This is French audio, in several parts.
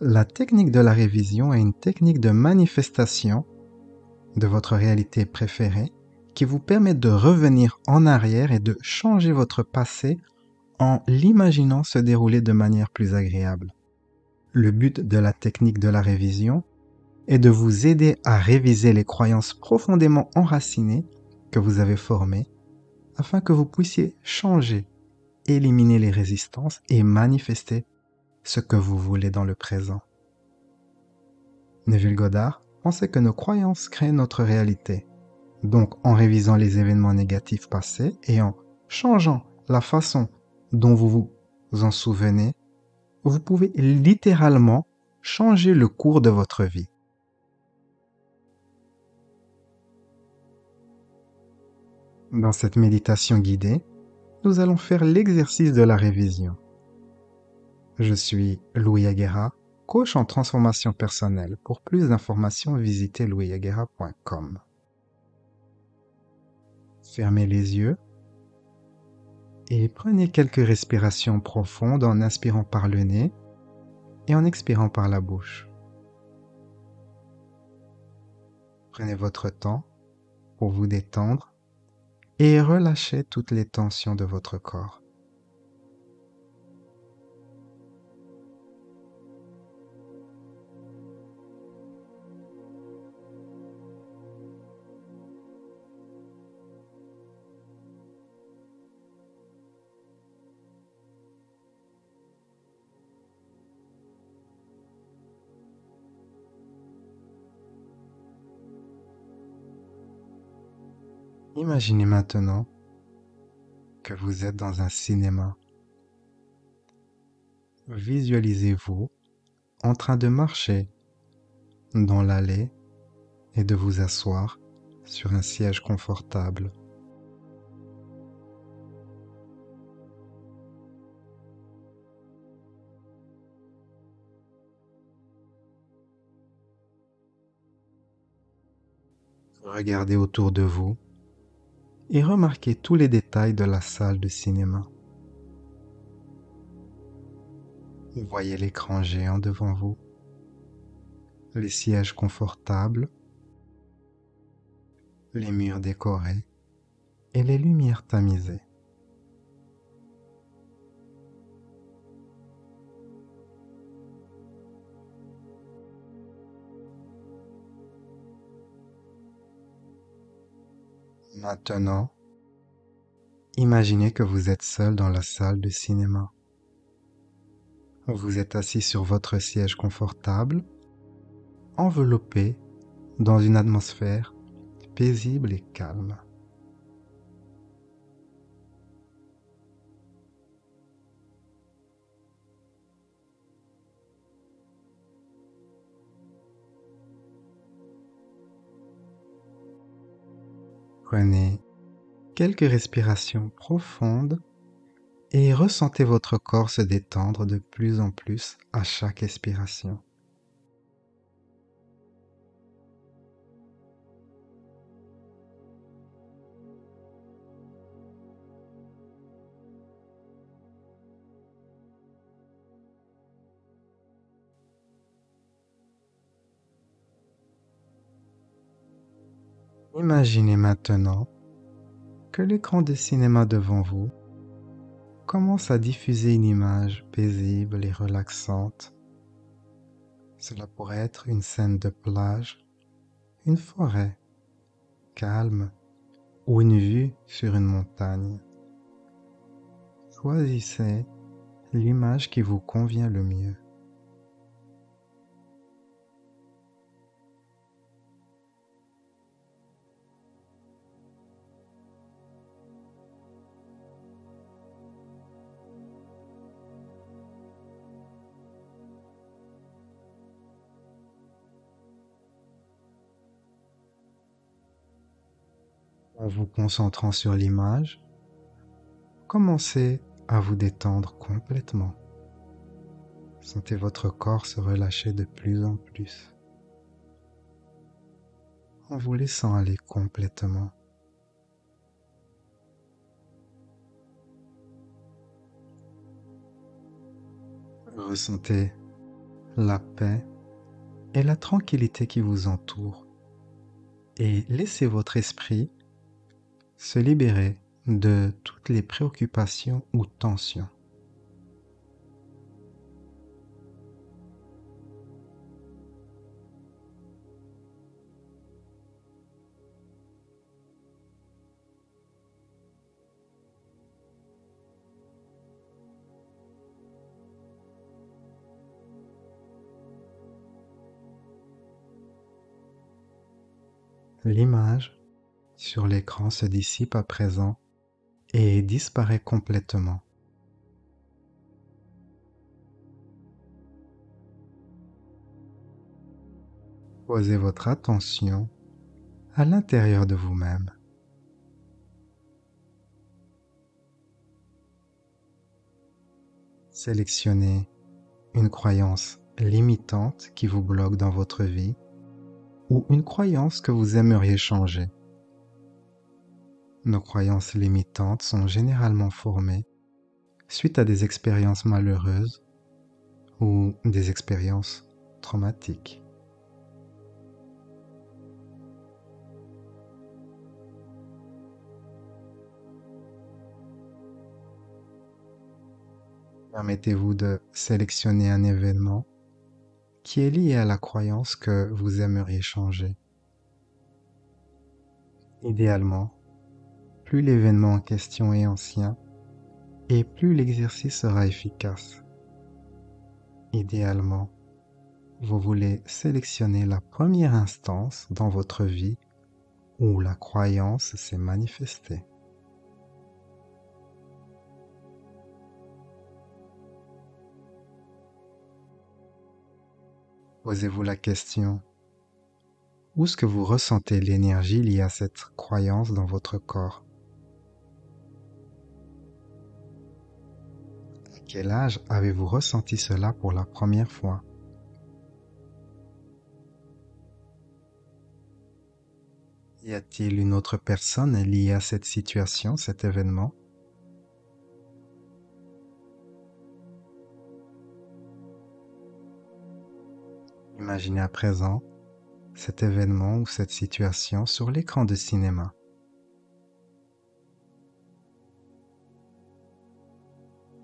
La technique de la révision est une technique de manifestation de votre réalité préférée qui vous permet de revenir en arrière et de changer votre passé en l'imaginant se dérouler de manière plus agréable. Le but de la technique de la révision est de vous aider à réviser les croyances profondément enracinées que vous avez formées afin que vous puissiez changer, éliminer les résistances et manifester ce que vous voulez dans le présent. Neville Goddard pensait que nos croyances créent notre réalité. Donc, en révisant les événements négatifs passés et en changeant la façon dont vous vous en souvenez, vous pouvez littéralement changer le cours de votre vie. Dans cette méditation guidée, nous allons faire l'exercice de la révision. Je suis Louis Aguera, coach en transformation personnelle. Pour plus d'informations, visitez louisaguera.com. Fermez les yeux et prenez quelques respirations profondes en inspirant par le nez et en expirant par la bouche. Prenez votre temps pour vous détendre et relâchez toutes les tensions de votre corps. Imaginez maintenant que vous êtes dans un cinéma. Visualisez-vous en train de marcher dans l'allée et de vous asseoir sur un siège confortable. Regardez autour de vous et remarquez tous les détails de la salle de cinéma. Vous voyez l'écran géant devant vous, les sièges confortables, les murs décorés et les lumières tamisées. Maintenant, imaginez que vous êtes seul dans la salle de cinéma. Vous êtes assis sur votre siège confortable, enveloppé dans une atmosphère paisible et calme. Prenez quelques respirations profondes et ressentez votre corps se détendre de plus en plus à chaque expiration. Imaginez maintenant que l'écran de cinéma devant vous commence à diffuser une image paisible et relaxante. Cela pourrait être une scène de plage, une forêt calme ou une vue sur une montagne. Choisissez l'image qui vous convient le mieux. En vous concentrant sur l'image, commencez à vous détendre complètement. Sentez votre corps se relâcher de plus en plus, en vous laissant aller complètement. Ressentez la paix et la tranquillité qui vous entoure. Et laissez votre esprit se libérer de toutes les préoccupations ou tensions. L'image sur l'écran se dissipe à présent et disparaît complètement. Posez votre attention à l'intérieur de vous-même. Sélectionnez une croyance limitante qui vous bloque dans votre vie ou une croyance que vous aimeriez changer. Nos croyances limitantes sont généralement formées suite à des expériences malheureuses ou des expériences traumatiques. Permettez-vous de sélectionner un événement qui est lié à la croyance que vous aimeriez changer. Idéalement, plus l'événement en question est ancien et plus l'exercice sera efficace. Idéalement, vous voulez sélectionner la première instance dans votre vie où la croyance s'est manifestée. Posez-vous la question, où est-ce que vous ressentez l'énergie liée à cette croyance dans votre corps? À quel âge avez-vous ressenti cela pour la première fois? Y a-t-il une autre personne liée à cette situation, cet événement? Imaginez à présent cet événement ou cette situation sur l'écran de cinéma.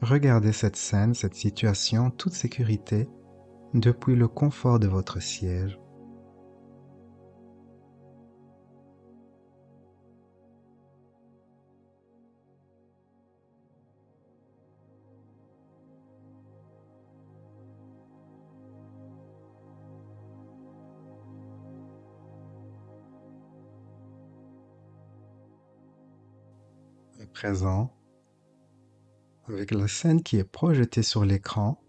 Regardez cette scène, cette situation en toute sécurité depuis le confort de votre siège. À présent, avec la scène qui est projetée sur l'écran,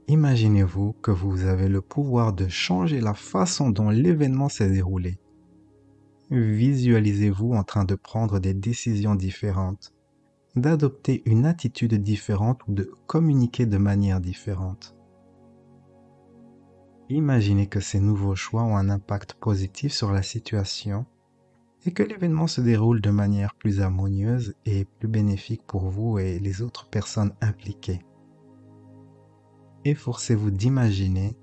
imaginez-vous que vous avez le pouvoir de changer la façon dont l'événement s'est déroulé. Visualisez-vous en train de prendre des décisions différentes, d'adopter une attitude différente ou de communiquer de manière différente. Imaginez que ces nouveaux choix ont un impact positif sur la situation et que l'événement se déroule de manière plus harmonieuse et plus bénéfique pour vous et les autres personnes impliquées. Efforcez-vous d'imaginer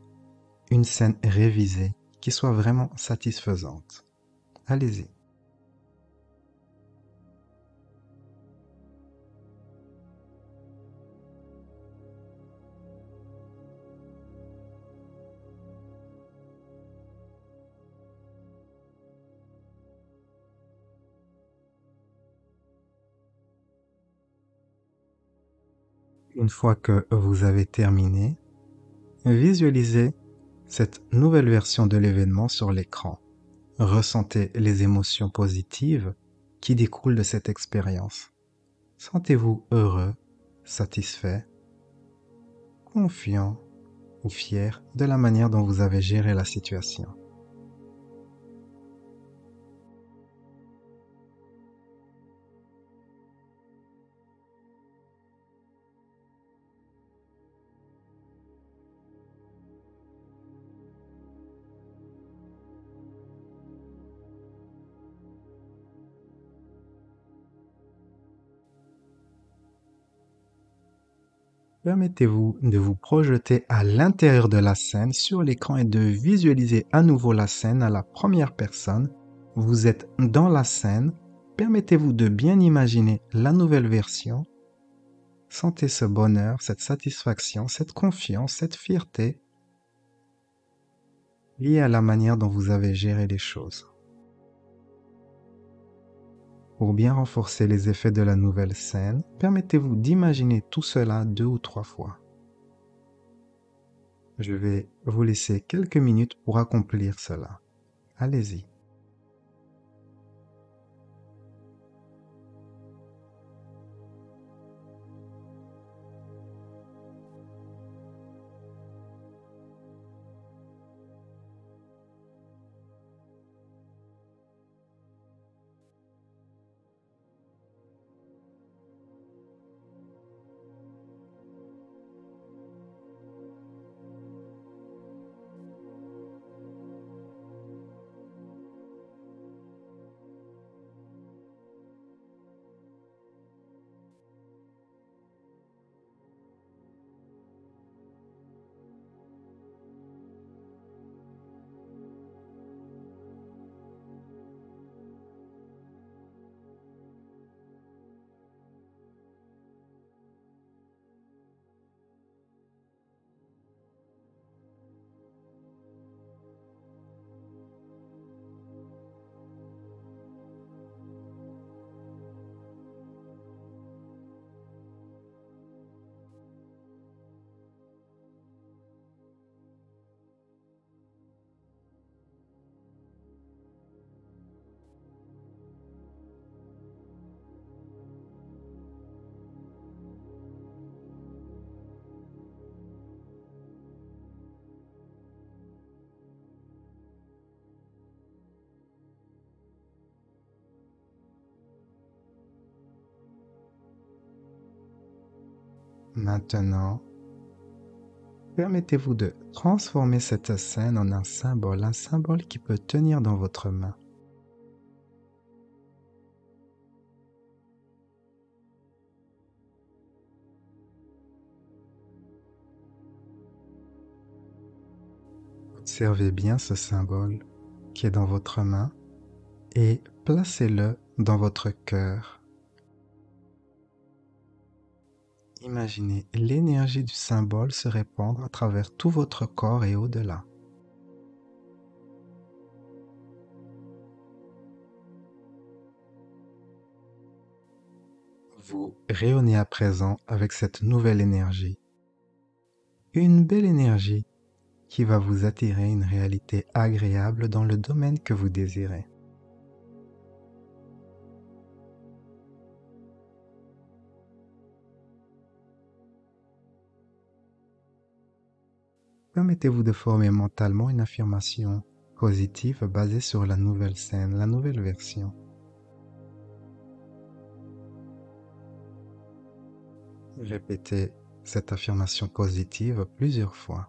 une scène révisée qui soit vraiment satisfaisante. Allez-y. Une fois que vous avez terminé, visualisez cette nouvelle version de l'événement sur l'écran. Ressentez les émotions positives qui découlent de cette expérience. Sentez-vous heureux, satisfait, confiant ou fier de la manière dont vous avez géré la situation. Permettez-vous de vous projeter à l'intérieur de la scène sur l'écran et de visualiser à nouveau la scène à la première personne. Vous êtes dans la scène. Permettez-vous de bien imaginer la nouvelle version. Sentez ce bonheur, cette satisfaction, cette confiance, cette fierté liée à la manière dont vous avez géré les choses. Pour bien renforcer les effets de la nouvelle scène, permettez-vous d'imaginer tout cela 2 ou 3 fois. Je vais vous laisser quelques minutes pour accomplir cela. Allez-y. Maintenant, permettez-vous de transformer cette scène en un symbole qui peut tenir dans votre main. Observez bien ce symbole qui est dans votre main et placez-le dans votre cœur. Imaginez l'énergie du symbole se répandre à travers tout votre corps et au-delà. Vous rayonnez à présent avec cette nouvelle énergie. Une belle énergie qui va vous attirer une réalité agréable dans le domaine que vous désirez. Permettez-vous de former mentalement une affirmation positive basée sur la nouvelle scène, la nouvelle version. Répétez cette affirmation positive plusieurs fois.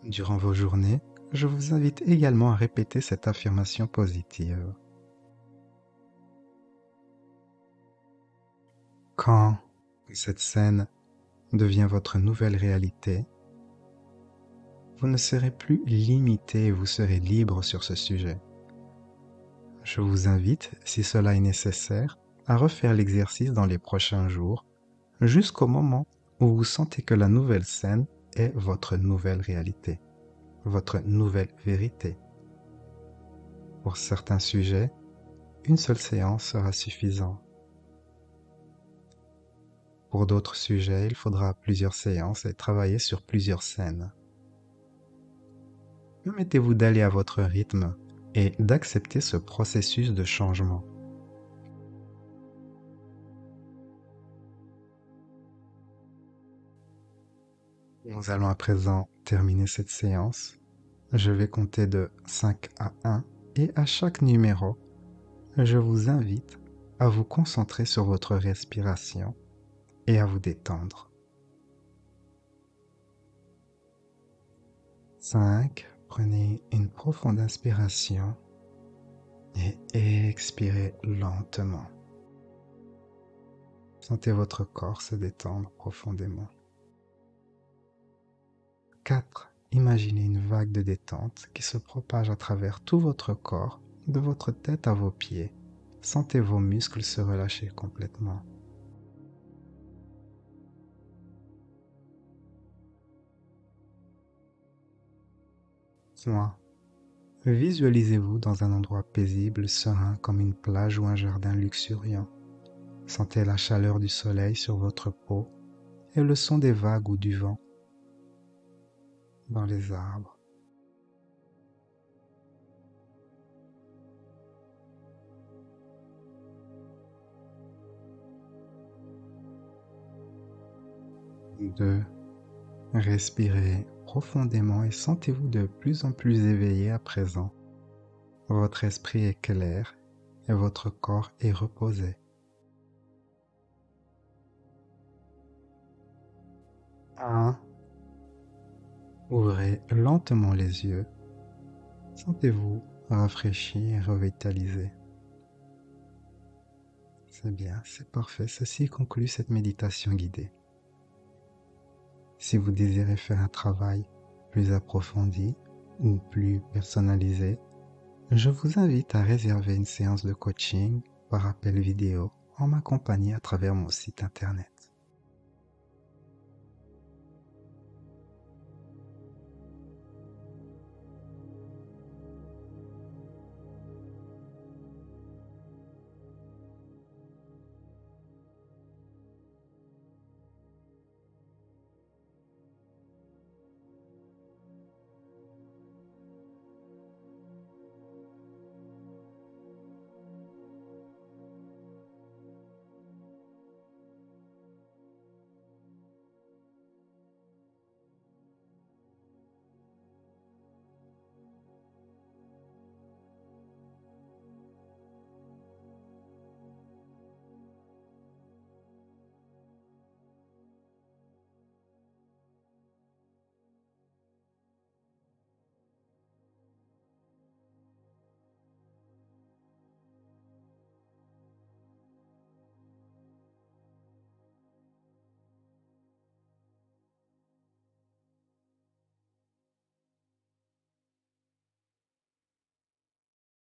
Durant vos journées, je vous invite également à répéter cette affirmation positive. Quand cette scène devient votre nouvelle réalité, vous ne serez plus limité et vous serez libre sur ce sujet. Je vous invite, si cela est nécessaire, à refaire l'exercice dans les prochains jours, jusqu'au moment où vous sentez que la nouvelle scène est votre nouvelle réalité, votre nouvelle vérité. Pour certains sujets, une seule séance sera suffisante. Pour d'autres sujets, il faudra plusieurs séances et travailler sur plusieurs scènes. Permettez-vous d'aller à votre rythme et d'accepter ce processus de changement. Nous allons à présent terminer cette séance. Je vais compter de 5 à 1 et à chaque numéro, je vous invite à vous concentrer sur votre respiration et à vous détendre. 5. Prenez une profonde inspiration. et expirez lentement. Sentez votre corps se détendre profondément. 4. Imaginez une vague de détente qui se propage à travers tout votre corps, de votre tête à vos pieds. Sentez vos muscles se relâcher complètement. 3. Visualisez-vous dans un endroit paisible, serein comme une plage ou un jardin luxuriant. Sentez la chaleur du soleil sur votre peau et le son des vagues ou du vent dans les arbres. 2. Respirez profondément et sentez-vous de plus en plus éveillé à présent. Votre esprit est clair et votre corps est reposé. 1. Ouvrez lentement les yeux. Sentez-vous rafraîchi et revitalisé. C'est bien, c'est parfait. Ceci conclut cette méditation guidée. Si vous désirez faire un travail plus approfondi ou plus personnalisé, je vous invite à réserver une séance de coaching par appel vidéo en ma compagnie à travers mon site internet.